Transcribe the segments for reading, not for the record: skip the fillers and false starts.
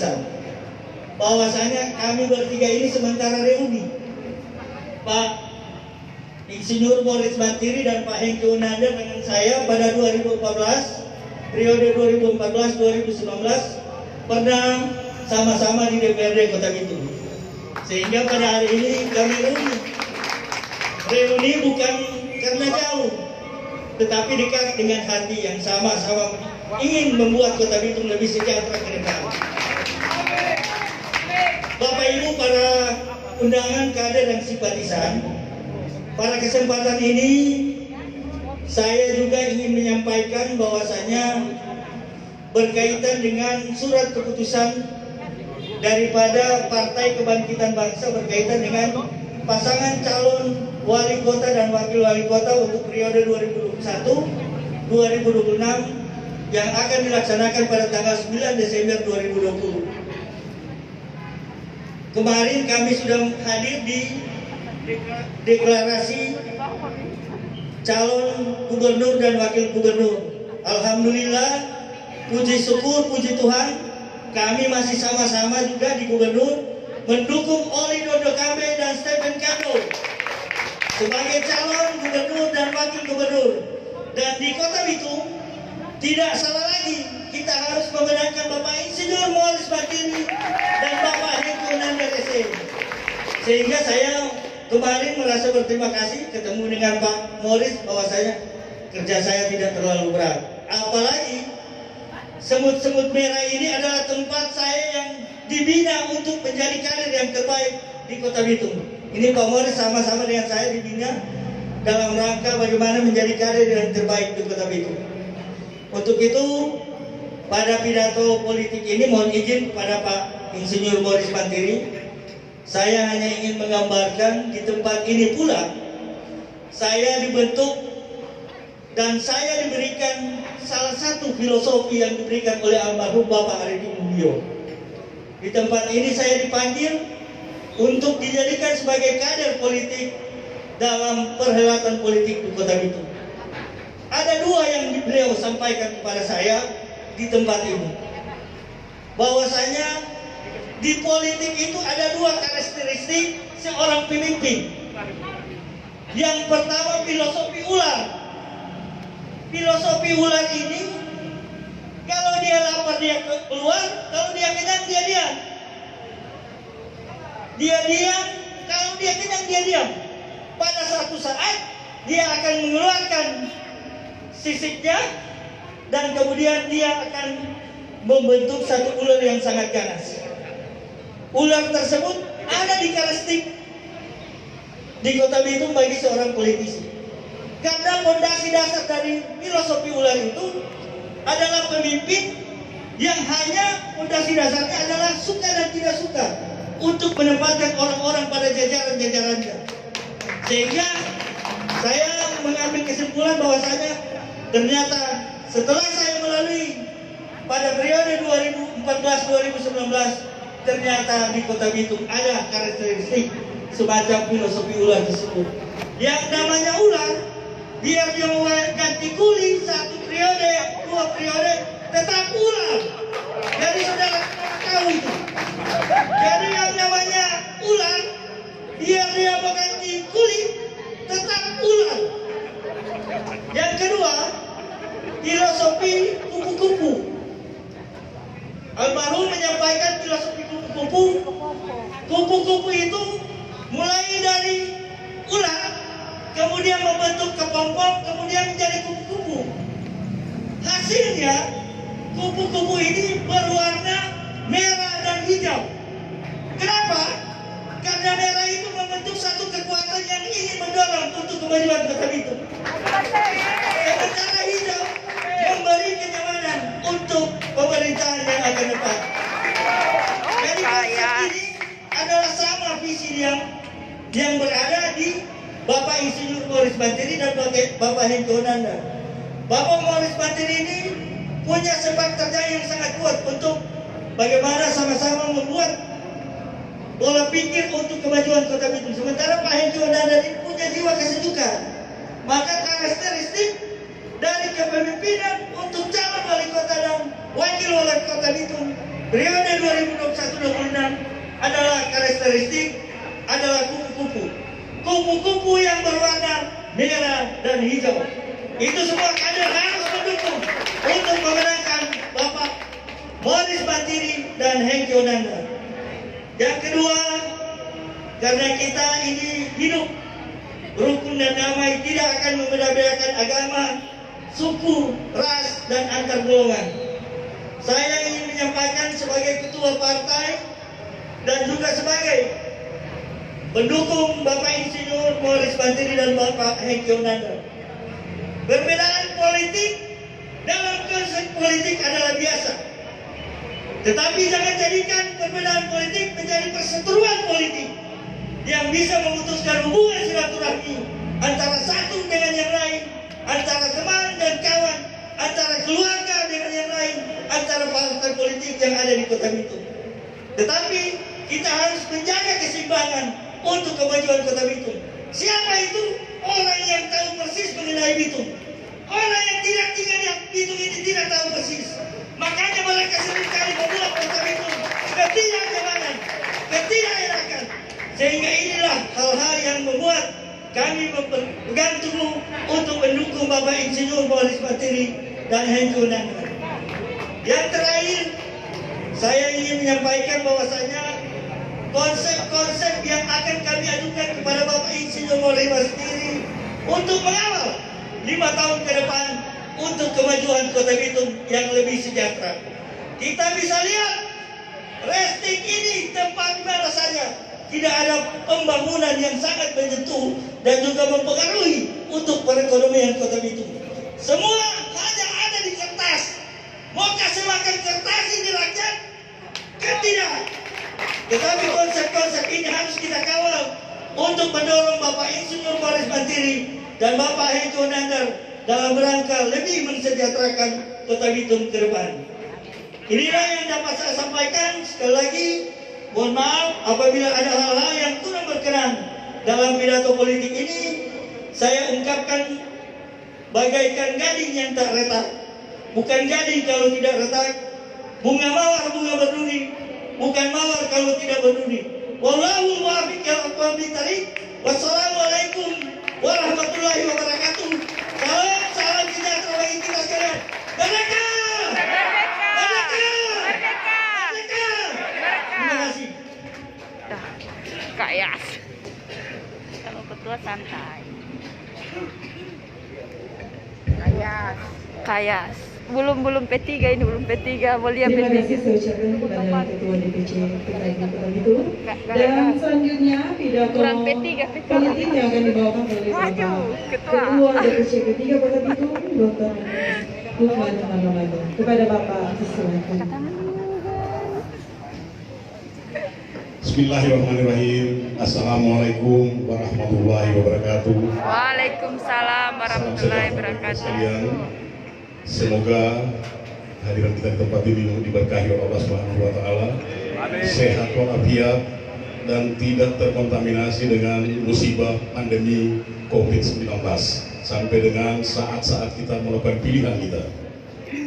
pesan bahwasanya kami bertiga ini sementara reuni. Pak Insinyur Morris Mantiri dan Pak Hengki Unanda dengan saya pada 2014, periode 2014-2019 pernah sama-sama di DPRD Kota Bitung. Sehingga pada hari ini kami reuni bukan karena jauh, tetapi dekat dengan hati yang sama-sama ingin membuat Kota Bitung lebih sejahtera ke depan. Bapak Ibu para undangan, kader dan simpatisan, pada kesempatan ini saya juga ingin menyampaikan bahwasanya berkaitan dengan surat keputusan daripada Partai Kebangkitan Bangsa berkaitan dengan pasangan calon wali kota dan wakil wali kota untuk periode 2021-2026 yang akan dilaksanakan pada tanggal 9 Desember 2020. Kemarin kami sudah hadir di deklarasi calon gubernur dan wakil gubernur. Alhamdulillah, puji syukur, puji Tuhan, kami masih sama-sama juga di gubernur mendukung Oli Dodo Kambe dan Stephen Kando sebagai calon gubernur dan wakil gubernur. Dan di Kota Bitung tidak salah lagi, kita harus memenangkan Bapak Insinyur Morris Mantiri dan Bapak Hengki Unanda SE. Sehingga saya kemarin merasa berterima kasih ketemu dengan Pak Morris bahwasanya kerja saya tidak terlalu berat. Apalagi semut-semut merah ini adalah tempat saya yang dibina untuk menjadi kader yang terbaik di Kota Bitung. Ini Pak Morris sama-sama dengan saya dibina dalam rangka bagaimana menjadi kader yang terbaik di Kota Bitung. Untuk itu, pada pidato politik ini mohon izin kepada Pak Insinyur Morris Mantiri, saya hanya ingin menggambarkan di tempat ini pula saya dibentuk dan saya diberikan salah satu filosofi yang diberikan oleh almarhum Bapak Arifin Mulyo. Di tempat ini saya dipanggil untuk dijadikan sebagai kader politik dalam perhelatan politik di Kota Bitung. Ada dua yang beliau sampaikan kepada saya di tempat ini, bahwasanya di politik itu ada dua karakteristik seorang pemimpin. Yang pertama, filosofi ular. Filosofi ular ini, kalau dia lapar dia keluar, kalau dia kenyang dia diam. Dia diam, kalau dia kenyang dia diam. Pada suatu saat dia akan mengeluarkan sisiknya dan kemudian dia akan membentuk satu ular yang sangat ganas. Ular tersebut ada di karakteristik di Kota Bitung bagi seorang politisi. Karena fondasi dasar dari filosofi ular itu adalah pemimpin yang hanya fondasi dasarnya adalah suka dan tidak suka untuk menempatkan orang-orang pada jajaran-jajarannya. Sehingga saya mengambil kesimpulan bahwasanya ternyata setelah saya melalui pada periode 2014-2019, ternyata di Kota Bitung ada karakteristik semacam filosofi ular tersebut. Yang namanya ular, biar dia ganti kulit satu periode, dua periode, tetap ular. Jadi saudara tahu itu. Jadi yang namanya ular, biar dia mengganti kulit, tetap ular. Yang kedua, filosofi kupu-kupu. Almarhum menyampaikan filosofi kupu-kupu. Kupu-kupu itu mulai dari ular, kemudian membentuk kepompong, kemudian menjadi kupu-kupu. Hasilnya, kupu-kupu ini berwarna merah dan hijau. Kenapa? Karena merah itu membentuk satu kekuatan yang ingin mendorong untuk kemajuan Kota Bitung. Sementara hijau memberi kenyamanan untuk pemerintahan yang akan datang. Jadi konsep ini adalah sama visi yang berada di Bapak Insinyur Morris Mantiri dan Bapak Hengki Unanda. Bapak Morris Mantiri ini punya sepak terjang yang sangat kuat untuk bagaimana sama-sama membuat pola pikir untuk kemajuan Kota Bitung. Sementara Pak Hengki Unanda ini punya jiwa kesejukan. Maka karakteristik dari kepemimpinan untuk calon wali kota dan wakil wali kota Bitung periode 2021-2026 adalah karakteristik adalah kupu-kupu. Kupu-kupu yang berwarna merah dan hijau. Itu semua kader harus mendukung untuk memenangkan Bapak Morris Mantiri dan Hengkyo Nanda. Yang kedua, karena kita ini hidup rukun dan damai, tidak akan membeda-bedakan agama, suku, ras, dan antar golongan. Saya ingin menyampaikan sebagai ketua partai dan juga sebagai pendukung Bapak Insinyur Morris Mantiri dan Bapak Hengkyo Nanda. Perbedaan politik dalam konsep politik adalah biasa. Tetapi jangan jadikan perbedaan politik menjadi perseteruan politik yang bisa memutuskan hubungan silaturahmi antara satu dengan yang lain, antara teman dan kawan, antara keluarga dengan yang lain, antara partai politik yang ada di Kota Bitung. Tetapi kita harus menjaga keseimbangan untuk kemajuan Kota Bitung. Siapa itu? Orang yang tahu persis mengenai Bitung. Orang yang tidak tinggal di Bitung ini tidak tahu persis. Makanya mereka seringkali membuat Kota Bitung ketidaknyamanan, ketidakenakan. Sehingga inilah hal-hal yang membuat kami berpegang teguh untuk mendukung Bapak Insinyur Morris Mantiri dan Hengkyo Nanda. Yang terakhir, saya ingin menyampaikan bahwasanya konsep-konsep yang akan kami ajukan kepada Bapak Insinyur Morris Mantiri untuk mengawal 5 tahun ke depan untuk kemajuan Kota Bitung yang lebih sejahtera. Kita bisa lihat Restik ini tempat mana saja tidak ada pembangunan yang sangat menyentuh dan juga mempengaruhi untuk perekonomian Kota Bitung. Semua hanya ada di kertas. Mau kasih makan kertas ini rakyat? Kan tidak. Tetapi konsep-konsep ini harus kita kawal untuk mendorong Bapak Insinyur Morris Mantiri dan Bapak Hengkyo Nanda dalam rangka lebih mensejahterakan Kota Bitung ke depan. Inilah yang dapat saya sampaikan. Sekali lagi, mohon maaf apabila ada hal-hal yang kurang berkenan dalam pidato politik ini. Saya ungkapkan bagaikan gading yang tak retak. Bukan gading kalau tidak retak. Bunga mawar, bunga berduri. Bukan mawar kalau tidak berduri. Wallahu muwaffiq ila aqwamit thoriq. Wassalamualaikum warahmatullahi wabarakatuh. Salam sejahtera bagi kita sekalian. Merdeka! Merdeka! Merdeka! Merdeka! Terima kasih. Kak Yas. Kalau ketua santai. Kayas. Belum P3 ini, belum P3. Mau lihat Terima P3. kasih saya ucapkan kepada Ketua DPC PKI Kota Bitung. Dan selanjutnya pidato Kurang P3, politik yang akan dibawakan oleh Bapak Ketua DPC P3 Kota Bitung, Dr. Lukman Ramadan. Kepada Bapak disilakan. Bismillahirrahmanirrahim. Assalamualaikum warahmatullahi wabarakatuh. Waalaikumsalam warahmatullahi wabarakatuh. Sekalian, semoga hadiran kita di tempat ini diberkahi oleh Allah Subhanahu wa taala, sehat walafiat dan tidak terkontaminasi dengan musibah pandemi Covid-19 sampai dengan saat-saat kita melakukan pilihan kita.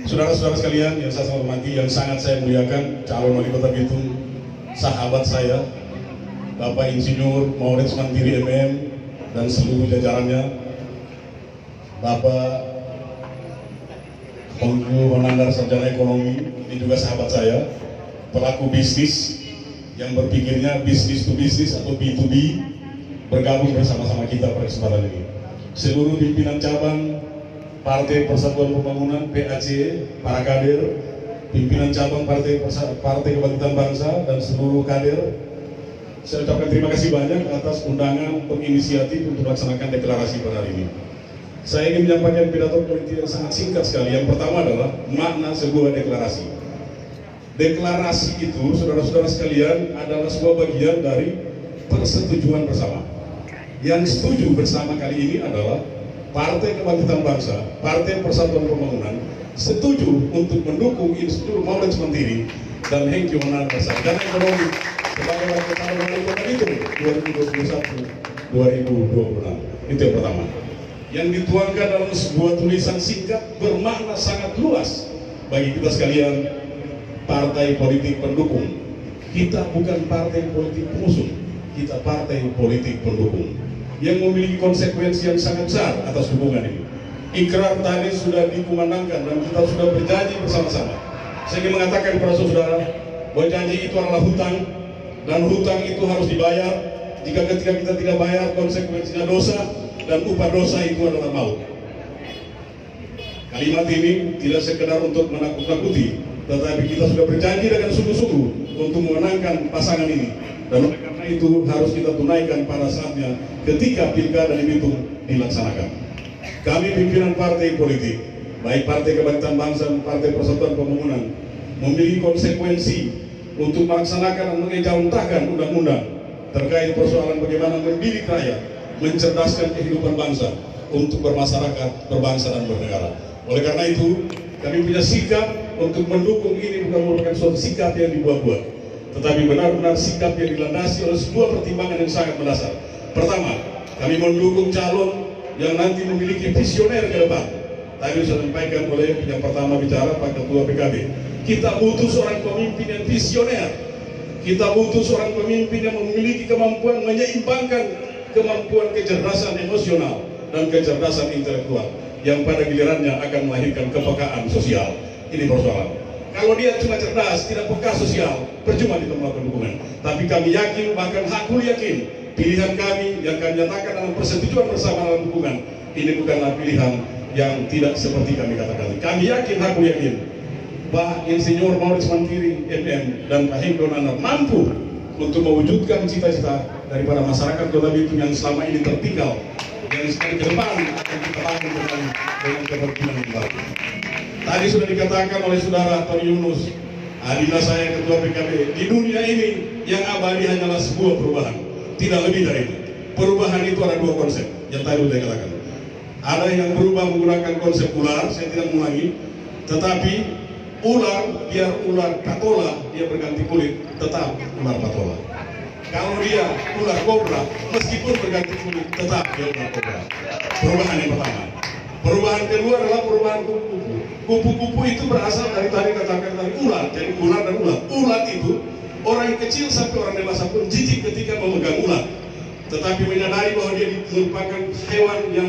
Saudara-saudara sekalian yang saya hormati, yang sangat saya muliakan, calon wali kota Bitung, sahabat saya, Bapak Insinyur Morris Mantiri MM dan seluruh jajarannya, Bapak Hengkyo Nanda sarjana ekonomi, ini juga sahabat saya, pelaku bisnis yang berpikirnya bisnis to bisnis atau B2B, bergabung bersama-sama kita pada kesempatan ini. Seluruh pimpinan cabang Partai Persatuan Pembangunan PAC, para kader, pimpinan cabang Partai Kebangkitan Bangsa dan seluruh kader, saya ucapkan terima kasih banyak atas undangan penginisiatif untuk melaksanakan deklarasi pada hari ini. Saya ingin menyampaikan pidato politik yang sangat singkat sekali. Yang pertama adalah makna sebuah deklarasi. Deklarasi itu, saudara-saudara sekalian, adalah sebuah bagian dari persetujuan bersama. Yang setuju bersama kali ini adalah Partai Kebangkitan Bangsa, Partai Persatuan Pembangunan, setuju untuk mendukung Insinyur Morris Mantiri dan Hengkyo Nanda sarjana ekonomi sebagai wakil calon wali kota Bitung 2021-2026. Itu yang pertama. Yang dituangkan dalam sebuah tulisan singkat bermakna sangat luas bagi kita sekalian partai politik pendukung. Kita bukan partai politik pengusung, kita partai politik pendukung yang memiliki konsekuensi yang sangat besar atas hubungan ini. Ikrar tadi sudah dikumandangkan dan kita sudah berjanji bersama-sama. Saya ingin mengatakan kepada saudara bahwa janji itu adalah hutang, dan hutang itu harus dibayar. Jika ketika kita tidak bayar, konsekuensinya dosa, dan upah dosa itu adalah maut. Kalimat ini tidak sekedar untuk menakut-nakuti, tetapi kita sudah berjanji dengan sungguh-sungguh untuk memenangkan pasangan ini. Dan oleh karena itu harus kita tunaikan pada saatnya ketika pilkada di Bitung dilaksanakan. Kami pimpinan partai politik, baik Partai Kebangkitan Bangsa dan Partai Persatuan Pembangunan, memiliki konsekuensi untuk melaksanakan dan mengejawantakan undang-undang terkait persoalan bagaimana mendidik rakyat, mencerdaskan kehidupan bangsa untuk bermasyarakat, berbangsa dan bernegara. Oleh karena itu, kami punya sikap untuk mendukung ini bukan merupakan suatu sikap yang dibuat-buat, tetapi benar-benar sikap yang dilandasi oleh sebuah pertimbangan yang sangat mendasar. Pertama, kami mendukung calon yang nanti memiliki visioner ke depan. Tadi sudah disampaikan oleh yang pertama bicara Pak Ketua PKB. Kita butuh seorang pemimpin yang visioner. Kita butuh seorang pemimpin yang memiliki kemampuan menyeimbangkan kemampuan kecerdasan emosional dan kecerdasan intelektual yang pada gilirannya akan melahirkan kepekaan sosial. Ini persoalan. Kalau dia cuma cerdas, tidak peka sosial, percuma kita melakukan dukungan. Tapi kami yakin, bahkan hakul yakin, pilihan kami yang kami nyatakan dalam persetujuan bersama dalam dukungan, ini bukanlah pilihan yang tidak seperti kami katakan. Kami yakin, hakul yakin, Pak Insinyur Maurits Mantiri MM dan Pak Hengko Nanar mampu untuk mewujudkan cita-cita daripada masyarakat Kota Bitung yang selama ini tertinggal, yang sekali ke depan akan kita bangun dengan kepentingan yang baru. Tadi sudah dikatakan oleh saudara Tony Yunus, adina saya Ketua PKB, di dunia ini yang abadi hanyalah sebuah perubahan, tidak lebih dari itu. Perubahan itu ada dua konsep yang tadi sudah dikatakan. Ada yang berubah menggunakan konsep ular, saya tidak mengulangi, tetapi ular, biar ular patola, dia berganti kulit, tetap ular patola. Kalau dia ular kobra, meskipun berganti kulit, tetap dia ular kobra. Perubahan yang pertama. Perubahan kedua adalah perubahan kupu-kupu. Kupu-kupu itu berasal dari tadi katakan dari ular, jadi ular dan ular. Ular itu orang yang kecil sampai orang dewasa pun jijik ketika memegang ular. Tetapi menyadari bahwa dia merupakan hewan yang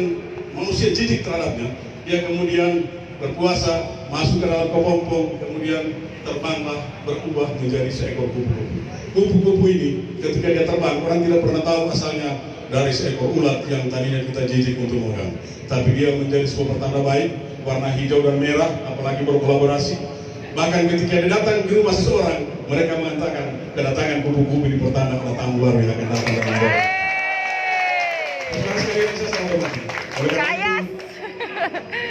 manusia jijik terhadapnya, dia kemudian berpuasa, masuk ke dalam kepompong, kemudian terbanglah berubah menjadi seekor kupu-kupu. Kupu-kupu ini ketika dia terbang, orang tidak pernah tahu asalnya dari seekor ulat yang tadinya kita jijik untuk memegang. Tapi dia menjadi sebuah pertanda baik, warna hijau dan merah, apalagi berkolaborasi. Bahkan ketika dia datang di rumah seseorang, mereka mengatakan kedatangan kupu-kupu ini pertanda pada tamu baru yang akan datang dalam rumah.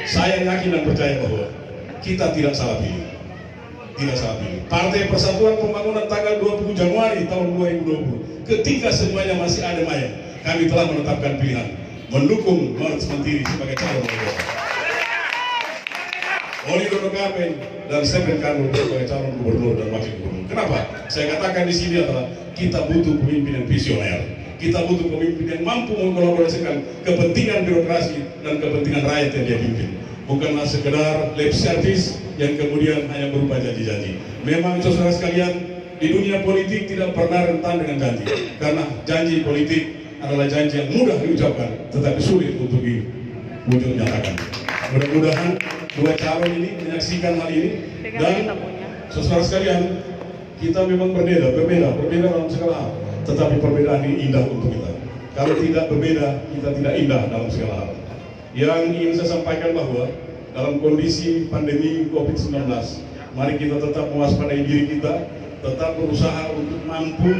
Saya yakin dan percaya bahwa kita tidak salah pilih. Tidak salah pilih. Partai Persatuan Pembangunan tanggal 20 Januari tahun 2020, ketika semuanya masih ada maya, kami telah menetapkan pilihan mendukung Maurits Mantiri sebagai calon wali kota, Oli Dodo Kameng dan Stephen Kanu sebagai calon gubernur dan wakil gubernur. Kenapa? Saya katakan di sini adalah kita butuh pemimpin yang visioner. Kita butuh pemimpin yang mampu mengkolaborasikan kepentingan birokrasi dan kepentingan rakyat yang dia pimpin. Bukanlah sekedar lip service yang kemudian hanya berupa janji-janji. Memang saudara sekalian, di dunia politik tidak pernah rentan dengan janji. Karena janji politik adalah janji yang mudah diucapkan, tetapi sulit untuk diwujud nyatakan. Mudah-mudahan dua calon ini menyaksikan hal ini. Dan saudara sekalian, kita memang berbeda dalam segala hal. Tetapi perbedaan ini indah untuk kita. Kalau tidak berbeda, kita tidak indah dalam segala hal. Yang ingin saya sampaikan bahwa dalam kondisi pandemi COVID-19, mari kita tetap mewaspadai diri kita, tetap berusaha untuk mampu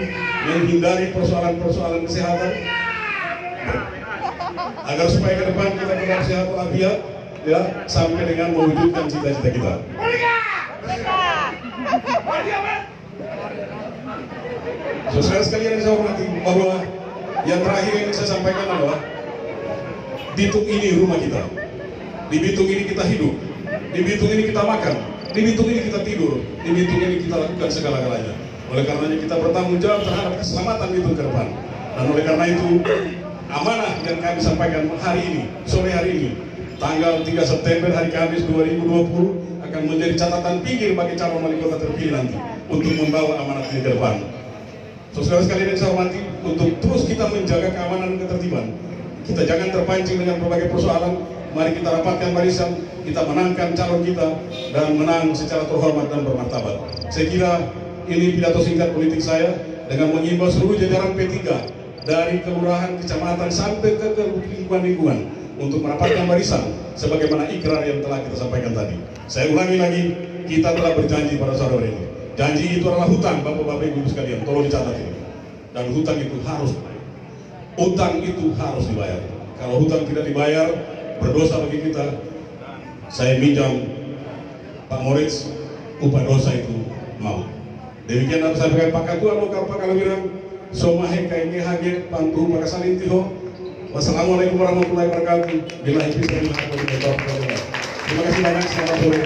menghindari persoalan-persoalan kesehatan, agar supaya ke depan kita tetap sehat walafiat, ya, sampai dengan mewujudkan cita-cita kita. Saudara sekalian yang saya hormati, bahwa yang terakhir yang saya sampaikan adalah Bitung ini rumah kita. Di Bitung ini kita hidup. Di Bitung ini kita makan. Di Bitung ini kita tidur. Di Bitung ini kita lakukan segala-galanya. Oleh karenanya kita bertanggung jawab terhadap keselamatan Bitung ke depan. Dan oleh karena itu amanah yang kami sampaikan hari ini, sore hari ini, tanggal 3 September hari Kamis 2020, akan menjadi catatan pinggir bagi calon wali kota terpilih nanti untuk membawa amanat ini ke depan. Saudara sekalian yang saya hormati, untuk terus kita menjaga keamanan dan ketertiban, kita jangan terpancing dengan berbagai persoalan. Mari kita rapatkan barisan, kita menangkan calon kita dan menang secara terhormat dan bermartabat. Saya kira ini pidato singkat politik saya dengan mengimbau seluruh jajaran P3 dari kelurahan, kecamatan sampai ke lingkungan-lingkungan untuk merapatkan barisan sebagaimana ikrar yang telah kita sampaikan tadi. Saya ulangi lagi, kita telah berjanji pada saudara ini. Janji itu adalah hutang, Bapak-Bapak Ibu sekalian, tolong dicatat ini. Dan hutang itu harus dibayar. Utang itu harus dibayar. Kalau hutang tidak dibayar, berdosa bagi kita. Saya minjam Pak Moritz, upah dosa itu mau. Demikian dapat saya sampaikan Pak Ketua Lokal Pak Kalawirang, Somahe KMGHG, Pantu Pak Salintiho. Wassalamualaikum warahmatullahi wabarakatuh. Terima kasih banyak, selamat sore.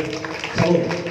Salam.